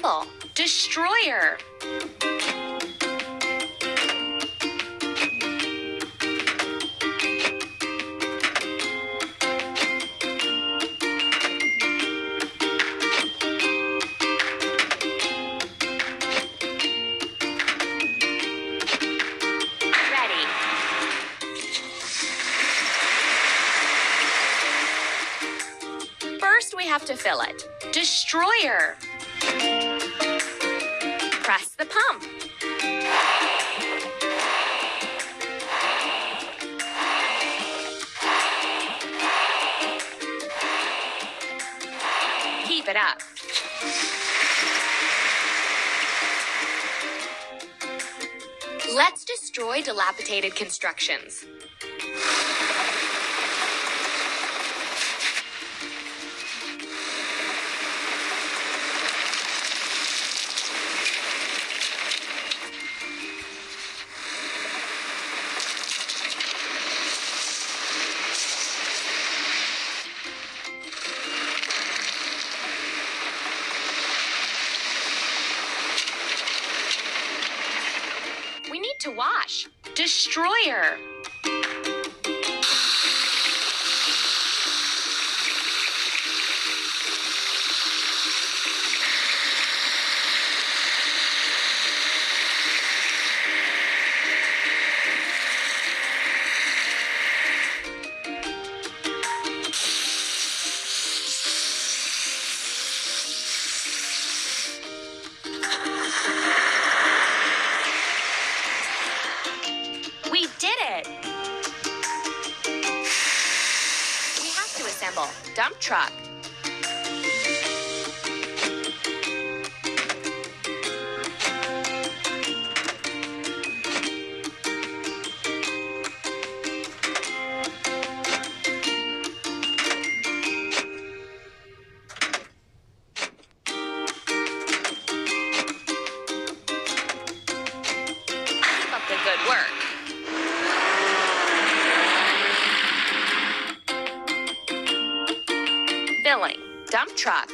assemble. Destroyer. Ready. First, we have to fill it. Destroyer. Press the pump. Keep it up. Let's destroy dilapidated constructions. We need to wash. Destroyer. We did it! We have to assemble. Dump truck. Keep up the good work. Filling. Dump truck.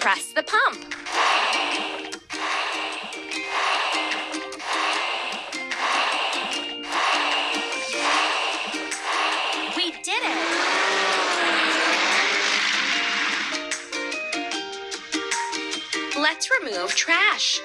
Press the pump. We did it! Let's remove trash.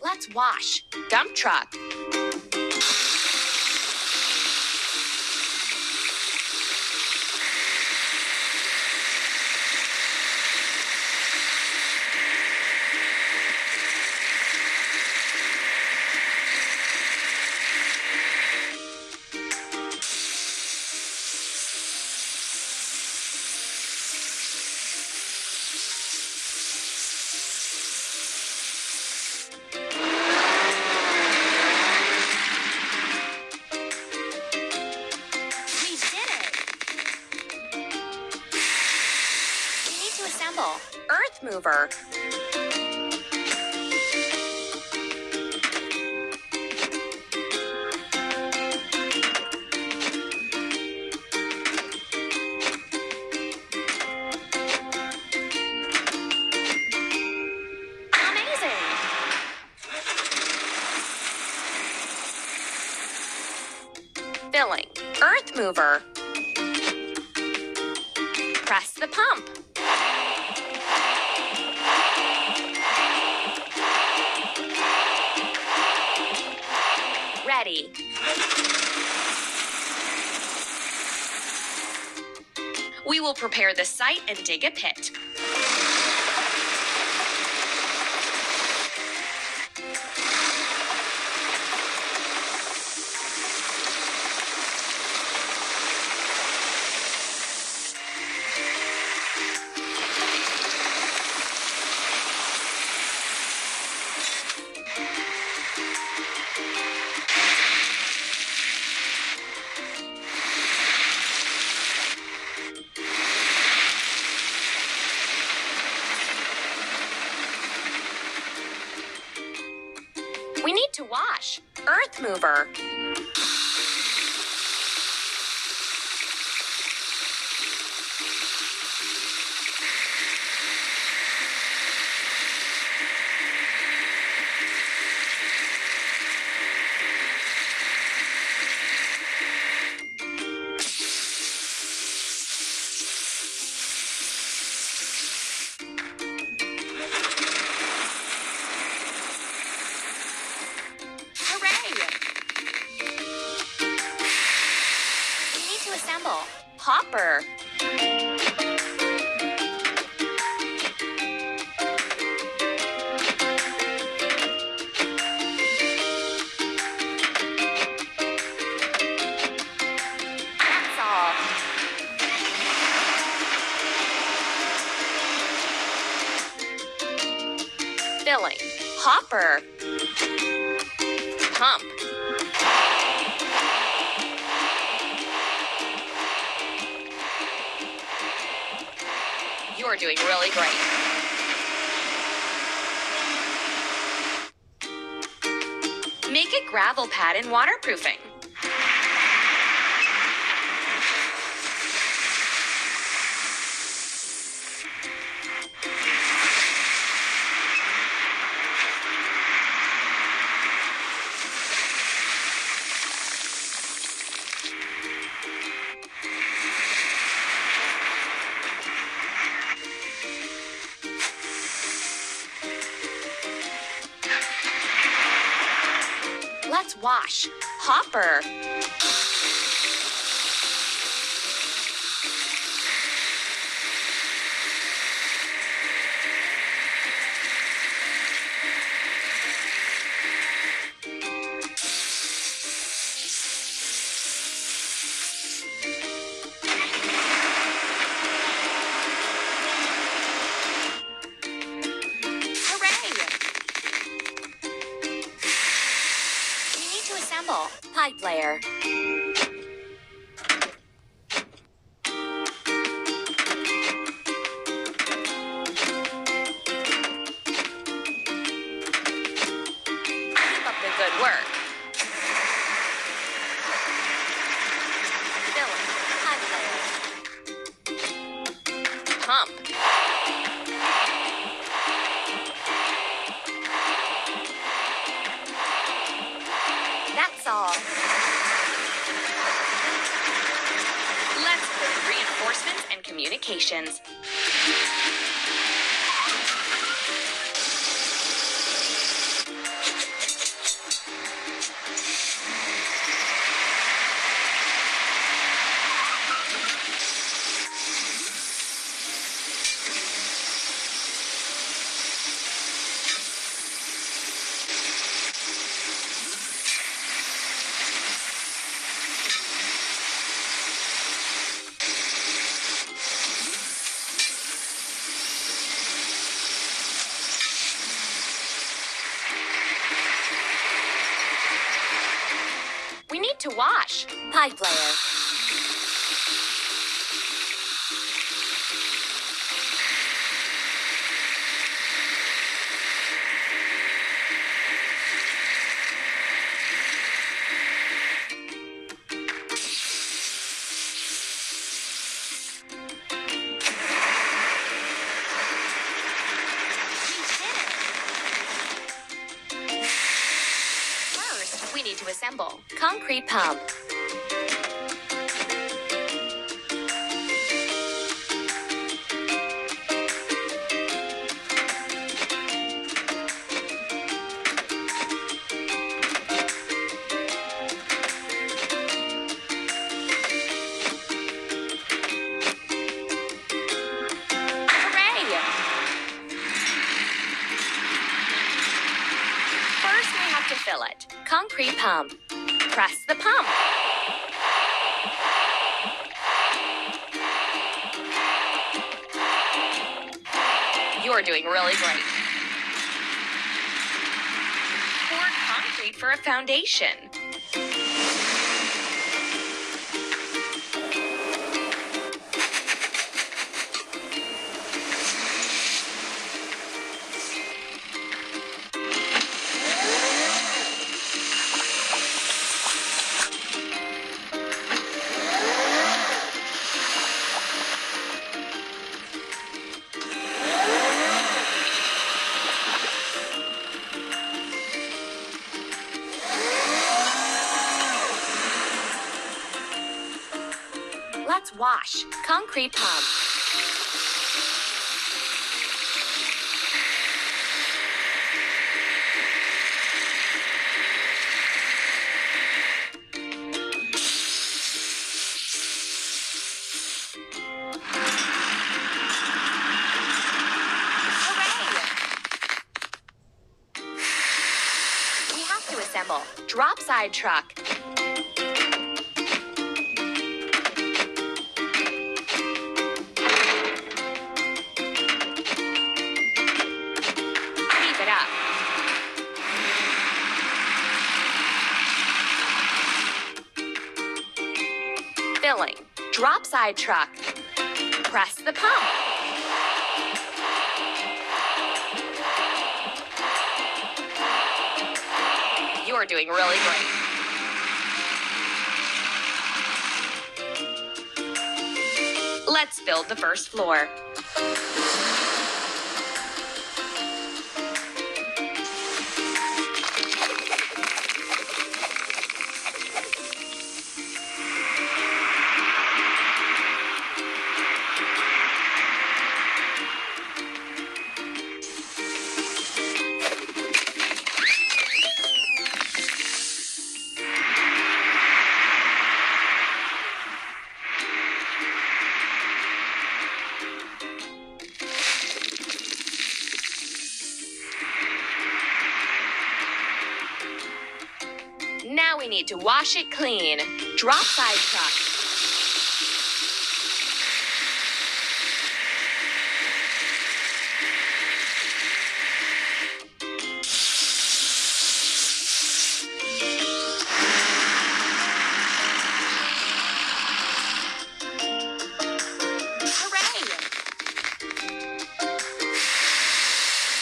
Let's wash. Dump truck. Assemble. Earth mover. Amazing. Filling. Earth mover. Press the pump. Ready. We will prepare the site and dig a pit. wash. Earth mover. Assemble. Hopper. That's all. Filling. Hopper. Pump. You're doing really great. Make a gravel pad in waterproofing. Let's wash. Hopper. Assemble. Pipe layer. Keep up the good work. Filling. Pipe layer. Pump. That's all. Let's put reinforcements and communications. We need to wash. Pipe layer. We need to assemble. Concrete pump. Hooray! First, we have to fill it. Concrete pump. Press the pump. You're doing really great. Pour concrete for a foundation. Let's wash. Concrete pump. Assemble. Drop side truck. Keep it up. Filling. Drop side truck. Press the pump. You're doing really great. Let's build the first floor. Now we need to wash it clean. Drop side truck. Hooray!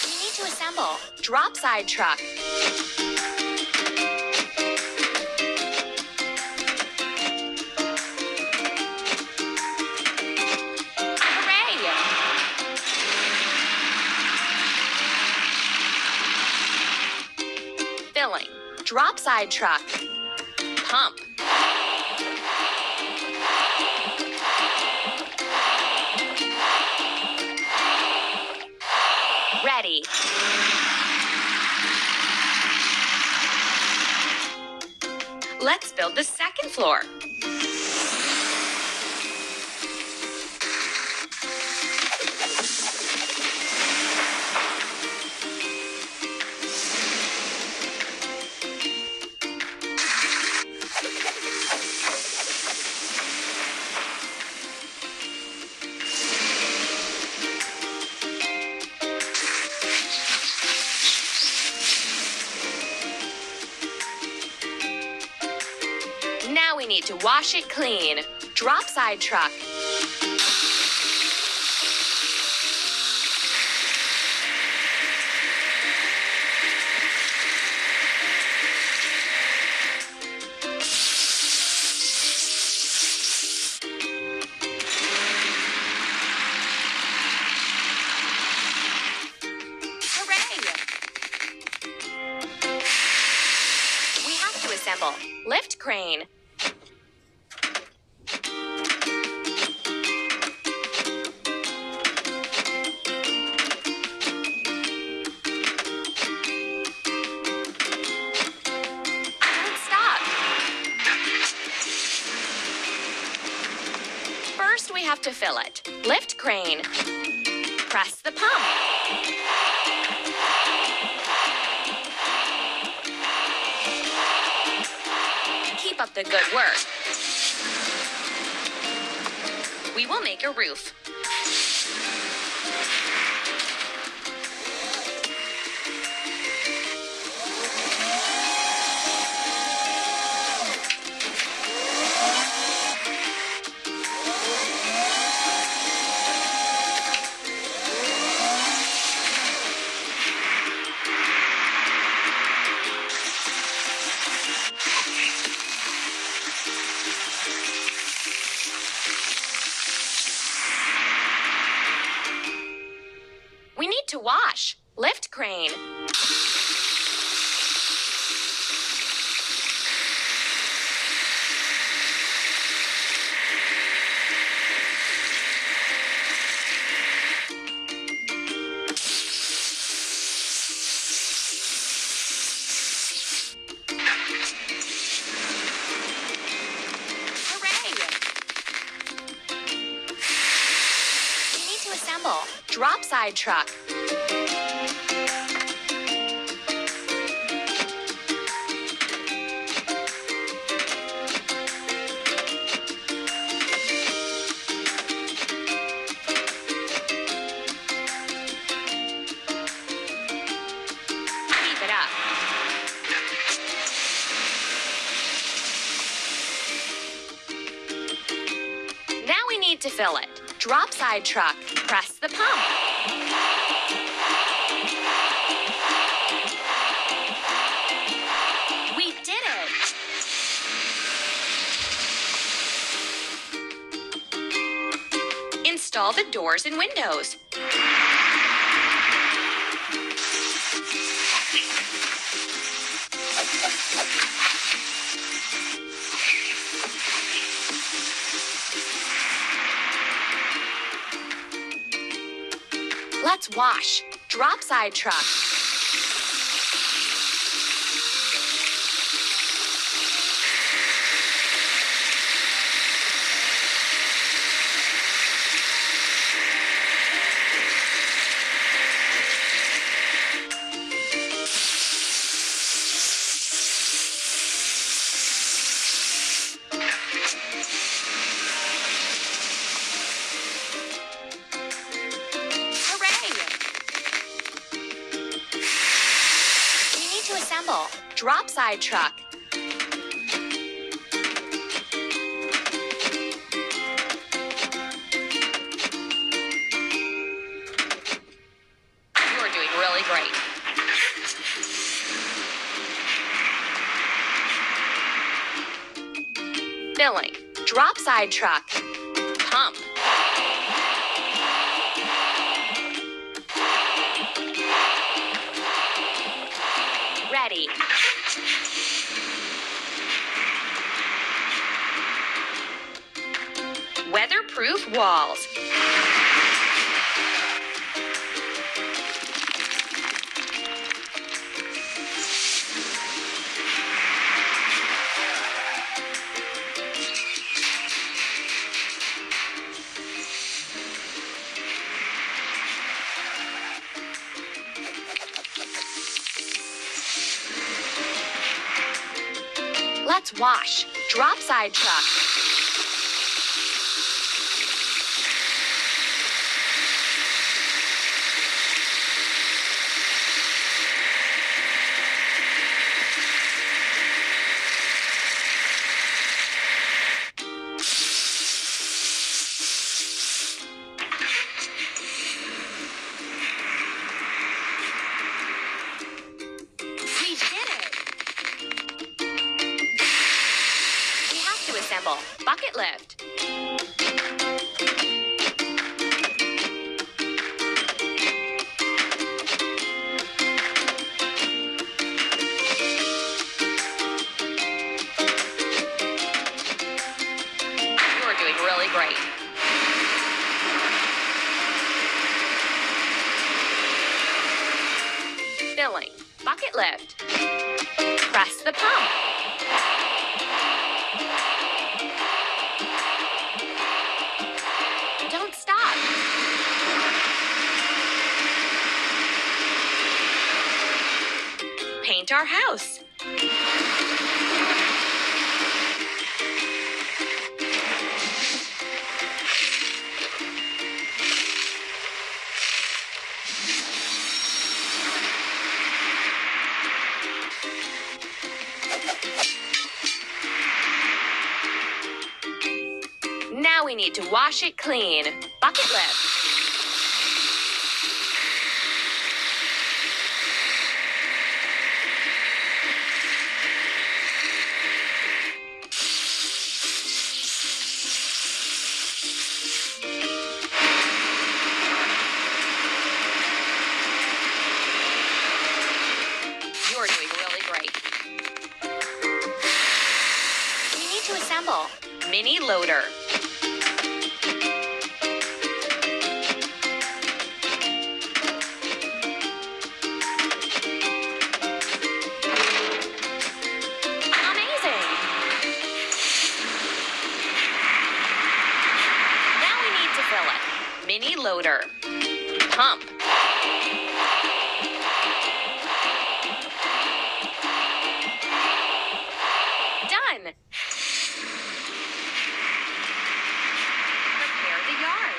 We need to assemble. Drop side truck. Filling. Drop side truck. Pump. Ready. Let's build the second floor. Now we need to wash it clean. Drop side truck. Assemble. Lift crane. Don't stop. First we have to fill it. Lift crane. Press the pump. Keep up the good work. We will make a roof. We need to wash. Lift crane. Drop side truck. Keep it up. Now we need to fill it. Drop side truck. Press the pump. We did it! Install the doors and windows. Let's wash. Drop side truck. Assemble. Drop side truck. You are doing really great. Filling. Drop side truck. Pump. Ready. Weatherproof walls. Let's wash. Drop side truck. Assemble. Bucket lift. You are doing really great. Filling. Bucket lift. Press the pump. Don't stop. Paint our house. Now we need to wash it clean. Bucket lift. You're doing really great. We need to assemble. Mini loader. Mini loader. pump. Done. Prepare the yard.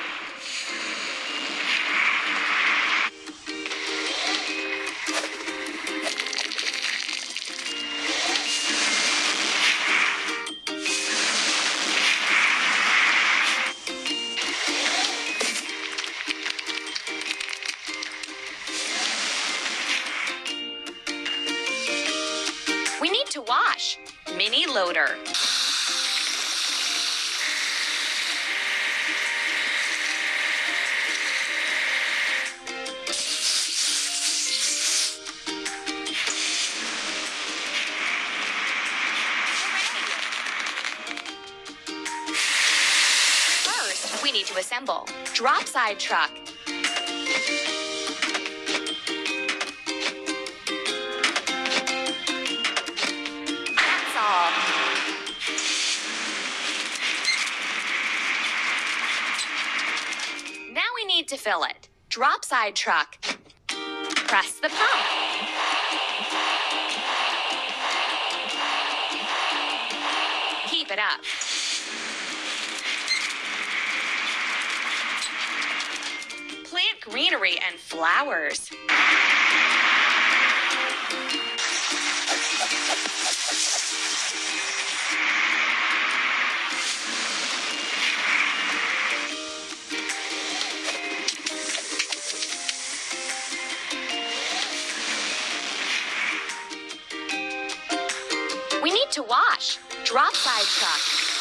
We need to wash. Mini loader. First, we need to assemble. Drop side truck. Now we need to fill it. Drop side truck. Press the pump. Keep it up. Plant greenery and flowers. We need to wash. Drop side truck.